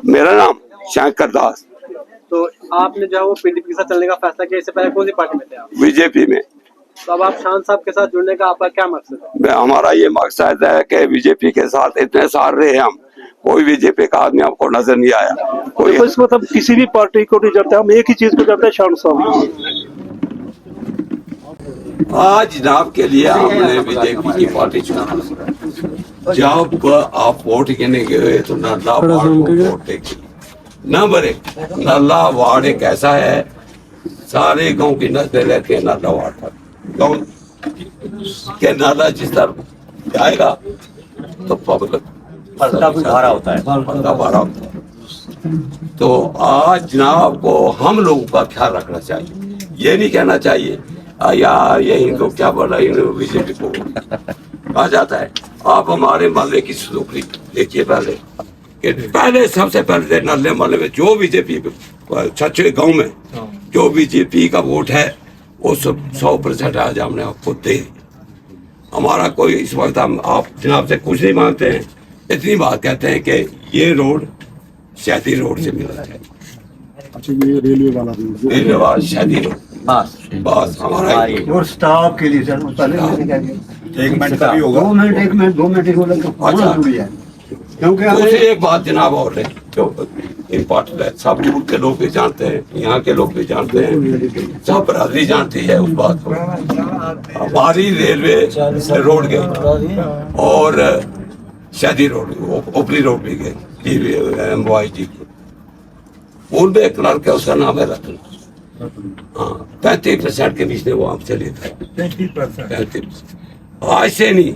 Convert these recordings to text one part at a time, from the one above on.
मेरा नाम शंकर दास, तो आपने जो है वो पीडीपी के साथ चलने का फैसला किया, इससे पहले कौन सी पार्टी में थे आप? बीजेपी में। तो अब आप शान साहब के साथ जुड़ने का आपका क्या मकसद है? हमारा ये मकसद है कि बीजेपी के साथ इतने साल रहे हम, कोई बीजेपी का आदमी हमको नजर नहीं आया। कोई तो इसमें मतलब किसी भी पार्टी को नहीं जरते, हम एक ही चीज को जरते हैं, शान साहब। आज जनाब के लिए हमने बीजेपी की पार्टी चुनी। जब आप वोट गिने गए तो नल्ला वार्ड को वोट देखी। नंबर एक, नल्ला वार्ड एक ऐसा है, सारे गांव की नजरें रहती है नल्ला वार्ड पर। गाँव के नाला जिस तरफ जाएगा तो पब्लिक पर्दा भारा होता है, पर्दा भारा होता है। तो आज जनाब को हम लोगों का ख्याल रखना चाहिए, ये नहीं कहना चाहिए यार ये इनको क्या बोला, बीजेपी को कहा जाता है। आप हमारे मोहल्ले की सुधुखरी देखिए पहले, कि पहले सबसे पहले नल्ले मोहल्ले में जो बीजेपी सच्चे गांव में जो बीजेपी का वोट है वो 100% आज हमने आपको दे। हमारा कोई इस वक्त हम आप जनाब से कुछ नहीं मांगते हैं, इतनी बात कहते हैं कि ये रोड शहदी रोड से मिला है। अच्छा, ये रेलवे वाला शहदी रोड बस हमारा और स्टाफ के लिए सर पहले एक मिनट का भी होगा। 2 मिनट ही बोला जरूरी है, क्योंकि दूसरी एक बात जनाब और है जो इम्पोर्टेंट है, सब दूर के लोग भी जानते हैं, यहाँ के लोग भी जानते हैं, सब बरादरी जानती है उस बात को। हमारी रेलवे रोड गई और शादी रोड ओपरी रोड भी गई MYG की। उनमें एक लड़का है, उसका नाम है रतन। हाँ, 35% के बीच में वो हमसे लेता है। 35%। आज से नहीं,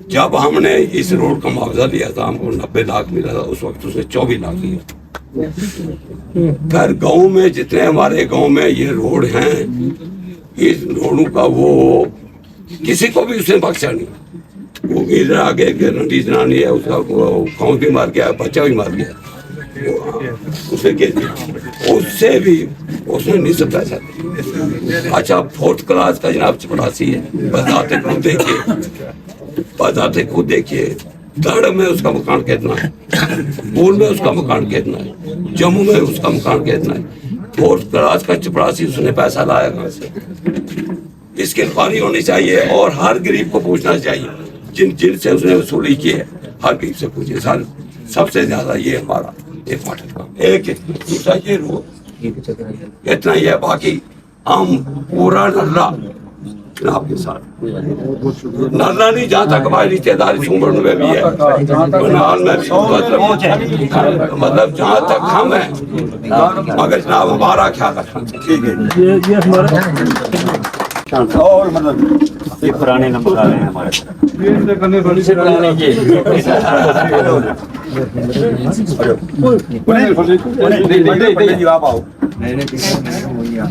जब हमने इस रोड का मुआवजा लिया था हमको 90 लाख मिला था, उस वक्त उसने 24 लाख लिया। फिर गांव में जितने हमारे गांव में ये रोड हैं, इस रोडों का वो किसी को भी उसने बख्शा नहीं। वो इधर आगे रंडी जनानी है, उसका गाँव भी मार गया, बच्चा भी मार गया, उससे भी उसने नहीं सब पैसा दिया। अच्छा, 4th क्लास का जनाब चपरासी है, बताते खुद देखिए दड़ में उसका मकान कितना है, पूल में उसका मकान कितना है, जम्मू में उसका मकान कितना है। 4th क्लास का चपरासी उसने पैसा लाया कहाँ से? इसकी इंक्वायरी होनी चाहिए और हर गरीब को पूछना चाहिए, जिनसे उसने वसूली की है, हर गरीब से पूछिए। सबसे ज्यादा ये हमारा एक दूसरा ये रोड इतना ही है, बाकी हम पूरा नल्ला आपके साथ नल्ला नहीं, जहाँ तक हमारी रिश्तेदारी सुमर में भी है, बनाल में भी, मतलब जहाँ तक हम हैं, मगर जनाब हमारा ख्याल रखना। ठीक है, ये हमारा और मतलब ये पुराने नंबर आ रहे हैं हमारे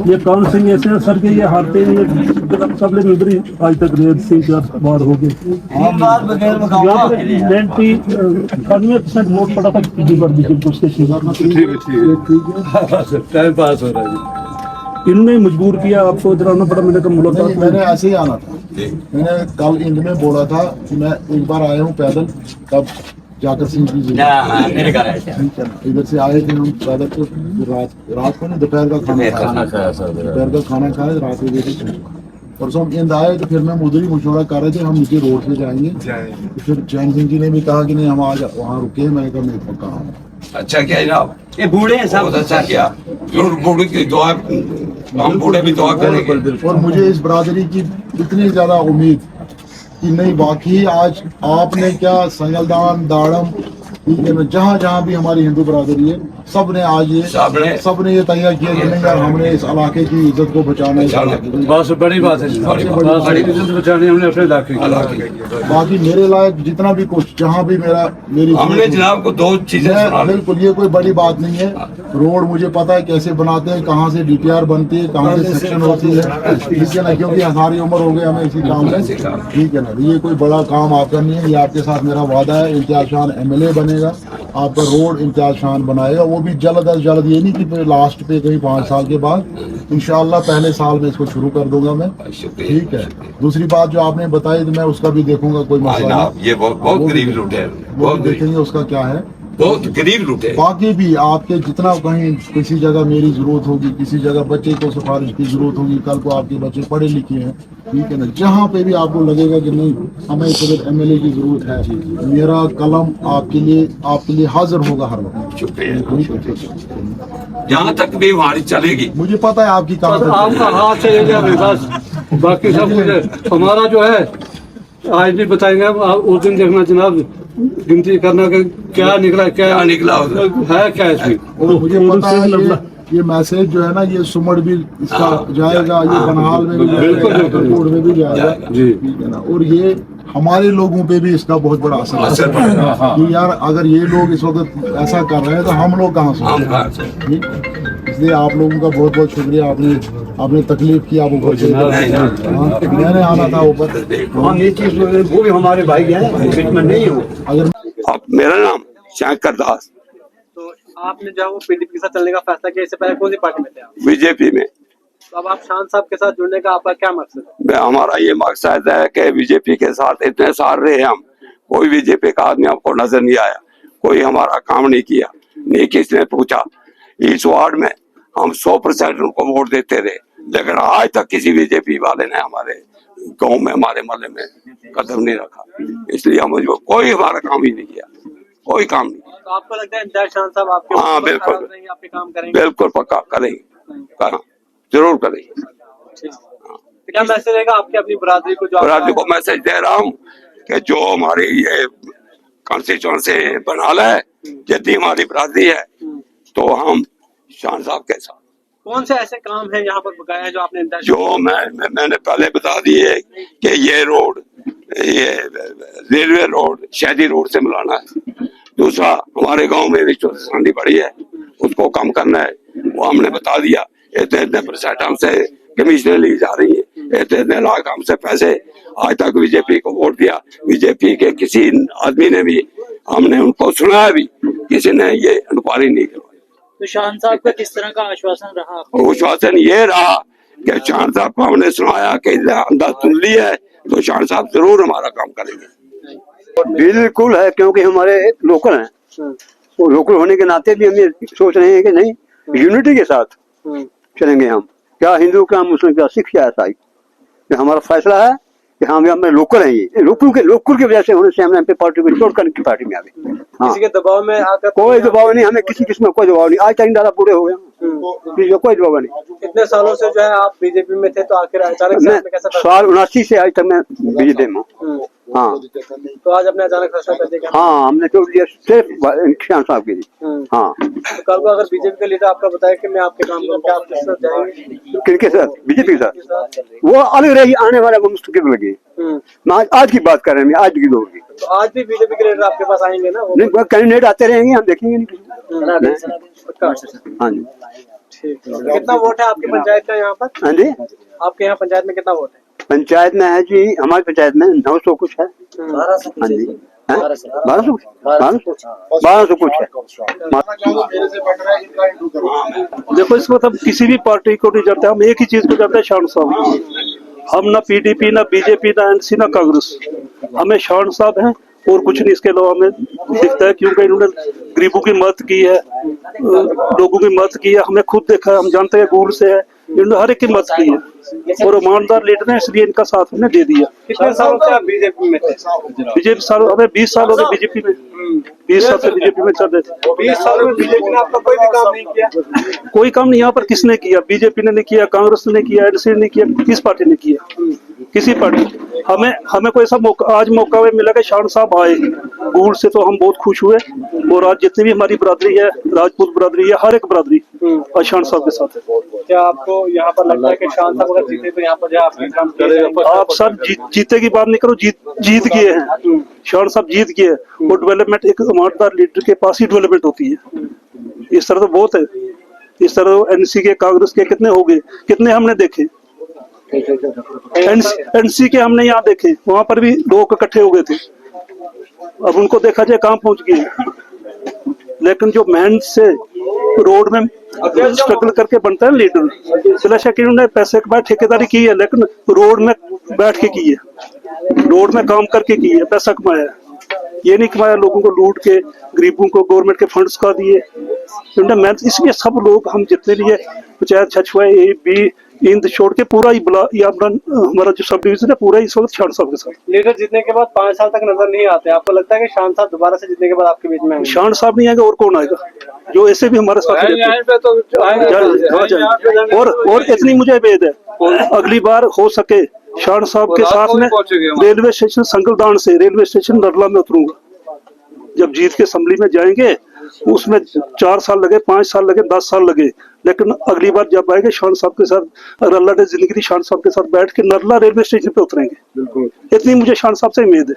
ये कौन सी ऐसे सर के ये हारते नहीं, कबले में उधर आज तक रेड से 4 बार हो गए। 98% वोट पड़ा था टाइम पास हो रहा है। इनने मजबूर किया, आपको इधर आना पड़ा। मैंने कहा मुलाकात मैंने ऐसे ही आना था, मैंने कल इंद में बोला था कि मैं एक बार आया हूँ पैदल, तब जाकर सिंह की इधर से आए थे हम पैदल, तो रात को नहीं, दोपहर का खाना खाया, रात में परसों हम इंद आए तो फिर मैं उधर ही मशवरा कर रहे थे हम नीचे रोड पे जाएंगे। तो फिर चैन सिंह जी ने भी कहा कि नहीं हम आज वहाँ रुके, मैंने कहा मैं पक्का हूँ। अच्छा क्या जनाब, ये बूढ़े हैं सब, बहुत अच्छा किया। बूढ़े की दुआ, हम बूढ़े भी दुआ करेंगे। और मुझे इस बरादरी की इतनी ज्यादा उम्मीद कि नहीं, बाकी आज आपने क्या संगलदान दाड़म, ठीक है ना, जहाँ जहाँ भी हमारी हिंदू बरादरी है, सब ने आज ये सबने ये तैयार किया कि नहीं यार हमने इस इलाके की इज्जत को बचाना है। बहुत बड़ी बात है, इज्जत बचानी हमने अपने इलाके की। बाकी मेरे लायक जितना भी कुछ, जहाँ भी मेरी हमने जनाब को 2 चीजें, बिल्कुल ये कोई बड़ी बात नहीं है। रोड मुझे पता है कैसे बनाते हैं, कहाँ से DPR बनती है, कहाँ से सेक्शन होती है, ठीक है ना, क्योंकि सारी उम्र हो गई हमें इसी काम में, ठीक है ना। ये कोई बड़ा काम आपका नहीं है, ये आपके साथ मेरा वादा है। इम्तियाज शान MLA बनेगा, आपका रोड इम्तियाज शान बनाएगा, वो भी जल्द अज जल्द। ये नहीं कि लास्ट पे कहीं 5 साल के बाद, इंशाल्लाह पहले साल में इसको शुरू कर दूंगा मैं, ठीक है। दूसरी बात जो आपने बताई तो मैं उसका भी देखूंगा, कोई मसला नहीं। ये बहुत गरीब लोग है, वो देखेंगे उसका क्या है, बहुत गरीब लुटे। बाकी भी आपके जितना कहीं किसी जगह मेरी जरूरत होगी, किसी जगह बच्चे को सिफारिश की जरूरत होगी, कल को आपके बच्चे पढ़े लिखे हैं, ठीक है ना, जहाँ पे भी आपको लगेगा कि नहीं हमें इस एमएलए की जरूरत है, मेरा कलम आपके लिए हाजिर होगा हर वक्त। शुक्रिया। जहाँ तक भी हमारी चलेगी। मुझे पता है आपकी बस कहाँ आपका हाथ चलेगा बस, बाकी सब कुछ हमारा जो है आज भी बताएंगे। आप उस दिन देखना जनाब, गिनती करना कि क्या निकला क्या निकला उधर। है क्या इसमें। और मुझे पता है ये मैसेज जो है ना, ये सुमड़ भी इसका जाएगा, ये बनहाल में भी जाएगा, कोट में भी जाएगा, ठीक है ना। और ये हमारे लोगों पे भी इसका बहुत बड़ा असर पड़ेगा कि यार अगर ये लोग इस वक्त ऐसा कर रहे हैं तो हम लोग कहाँ से, ठीक। इसलिए आप लोगों का बहुत बहुत शुक्रिया, आपने तकलीफ की, आप ऊपर से मैंने आना था ऊपर। हम ये चीज वो भी हमारे भाई हैं, बीच में नहीं हो। अगर अब मेरा नाम शंकर दास, तो आपने जो है वो पीडीपी के साथ चलने का फैसला किया, इससे पहले कौन सी पार्टी में थे आप? बीजेपी में। तो अब आप शान साहब के साथ जुड़ने का आपका क्या मकसद है? हमारा ये मकसद है कि बीजेपी के साथ इतने साल रहे हम, कोई बीजेपी का आदमी आपको नजर नहीं आया, कोई हमारा काम नहीं किया, नहीं किसी ने पूछा। इस वार्ड में हम 100% उनको वोट देते रहे, लेकिन आज तक किसी बीजेपी वाले ने हमारे गांव में, हमारे मोहल्ले में कदम नहीं रखा। इसलिए हम कोई हमारा काम ही नहीं किया, कोई काम नहीं। तो आपको लगता है इंचार्ज शान साहब आपके हाँ, बिल्कुल। आपके काम करेंगे? बिल्कुल पक्का करेंगे, जरूर करेंगे। तो क्या मैसेज रहेगा आपकी अपनी बरादरी को, जो बरादरी को मैसेज दे रहा हूँ कि जो हमारी ये कॉन्स्टिट्यूंसी बनाला है, जितनी हमारी बरादरी है, तो हम शान साहब के साथ। कौन से ऐसे काम है यहाँ पर बकाया है जो आपने इंचार्ज? जो मैंने पहले बता दिए कि ये रोड, ये रेलवे रोड शहरी रोड से मिलाना है। दूसरा, हमारे गांव में रिश्वत सांडी पड़ी है, उसको कम करना है, वो हमने बता दिया। इतने % हमसे कमीशनें ली जा रही है, इतने लाख हमसे पैसे। आज तक बीजेपी को वोट दिया, बीजेपी के किसी आदमी ने भी, हमने उनको सुना भी, किसी ने ये इंक्वायरी नहीं करवाई। तो शान साहब का किस तरह का आश्वासन रहा? आश्वासन ये रहा कि शान साहब को हमने सुनाया कि अंदाज सुन लिया है, तो शान साहब जरूर हमारा काम करेंगे। बिल्कुल है, क्योंकि हमारे लोकल हैं, वो लोकल होने के नाते भी हम ये सोच रहे हैं कि नहीं, यूनिटी के साथ चलेंगे हम। क्या हिंदू, क्या मुस्लिम, क्या सिख, क्या ईसाई, ये हमारा फैसला है कि हम लोकल हैं। ये लोकल की वजह से होने से हमने पार्टी को छोड़ कर पार्टी में आ गए। हाँ, किसी के दबाव में आकर? कोई दबाव नहीं, हमें किसी किस्म का कोई दबाव नहीं। आज तक दादा पूरे हो गए, किसी का कोई दबाव नहीं। इतने सालों से जो है आप बीजेपी में थे, तो आखिर अचानक से आपने कैसा फैसला? साल 79 से आज तक मैं बीजेपी में हूँ। हाँ, तो आज अपने अचानक फैसला कर दिया? हाँ, हमने छोड़ दिया सिर्फ शान साहब के लिए। हाँ, तो कल को अगर बीजेपी का लीडर आपका बताया कि मैं आपके काम करूँ, क्या आप किस तरह जाएंगे? किनके साथ? बीजेपी के साथ वो अलग रही, आने वाला वो मुस्तकिल लगी। मैं आज की बात कर रहे हैं, आज की दौर की। तो आज भी बीजेपी के लीडर आपके पास आएंगे ना? नहीं, कैंडिडेट आते रहेंगे, हम देखेंगे नहीं। हाँ जी, ठीक है। कितना वोट है आपकी पंचायत का यहाँ पर? हाँ जी, आपके यहाँ पंचायत में कितना वोट है? पंचायत में है जी, हमारी पंचायत में 900 कुछ है। हाँ जी, 1200 कुछ है। देखो, इसको मतलब किसी भी पार्टी को नहीं जाते, हम एक ही चीज को जाते हैं, शान साहब। हम ना पीडीपी, ना बीजेपी, ना एनसी, ना कांग्रेस, हमें शान साहब हैं और कुछ नहीं। इसके अलावा हमें दिखता है, क्योंकि इन्होंने गरीबों की मदद की है, लोगों की मदद की है, हमने खुद देखा है, हम जानते हैं दूर से है, इन्होंने हर एक की मदद की है और ईमानदार लीडर है, इसलिए इनका साथ हमने दे दिया। कितने सालों से आप बीजेपी में थे? बीजेपी साल, हमें 20 साल हो गए बीजेपी में, 20 साल से बीजेपी में चल रहे थे। 20 साल में बीजेपी ने आपका कोई भी काम नहीं किया? कोई काम नहीं यहाँ पर किसने किया? बीजेपी ने नहीं किया, कांग्रेस ने किया, एनसी ने किया, किस पार्टी ने किया? किसी पार्टी। हमें कोई ऐसा मौका, आज मौका मिला कि शान साहब आए भूल से, तो हम बहुत खुश हुए। और आज जितनी भी हमारी बरादरी है, राजपूत बरादरी है, हर एक बरादरी आज शान साहब के साथ है। क्या आपको यहाँ पर लगता है कि शान साहब अगर जीते तो यहाँ पर जो आपके काम करेंगे? आप सर जीते की बात नहीं करो, जीत गए हैं, शान साहब जीत गए। और डेवलपमेंट एक ईमानदार लीडर के पास ही डेवलपमेंट होती है। इस तरह तो बहुत है, इस तरह एनसी के, कांग्रेस के कितने हो गए, कितने हमने देखे। एनसी के हमने यहाँ देखे, वहां पर भी लोग इकट्ठे हो गए थे, अब उनको देखा जाए कहाँ पहुंच गए। लेकिन जो मेहनत से रोड में स्ट्रगल करके बनता है लीडर, बिला शक इन्होंने पैसे के बाद ठेकेदारी की है, लेकिन रोड में बैठ के की है, रोड में काम करके की है, पैसा कमाया है। ये नहीं कि मैं लोगों को लूट के गरीबों को गवर्नमेंट के फंड्स का दिए। मैं इसलिए सब लोग हम जितने भी है पंचायत छछुआ ए बी इंद छोड़ के पूरा ही बला ये अपना हमारा जो सब डिवीजन है पूरा ही इस वक्त शान साहब के साथ। लीडर जीतने के बाद 5 साल तक नजर नहीं आते, आपको लगता है कि शान साहब दोबारा से जीतने के बाद आपके बीच में आएंगे? शान साहब नहीं आएगा और कौन आएगा, जो ऐसे भी हमारे साथ रहते हैं। और इतनी मुझे उम्मीद है अगली बार हो सके शान साहब के साथ में रेलवे स्टेशन संगलदान से रेलवे स्टेशन नरला में उतरूंगा। जब जीत के असेंबली में जाएंगे उसमें 4 साल लगे, 5 साल लगे, 10 साल लगे, लेकिन अगली बार जब आएंगे शान साहब के साथ, अगर अल्लाह ने जिंदगी दी, शान साहब के साथ बैठ के नरला रेलवे स्टेशन पे उतरेंगे। इतनी मुझे शान साहब से उम्मीद है।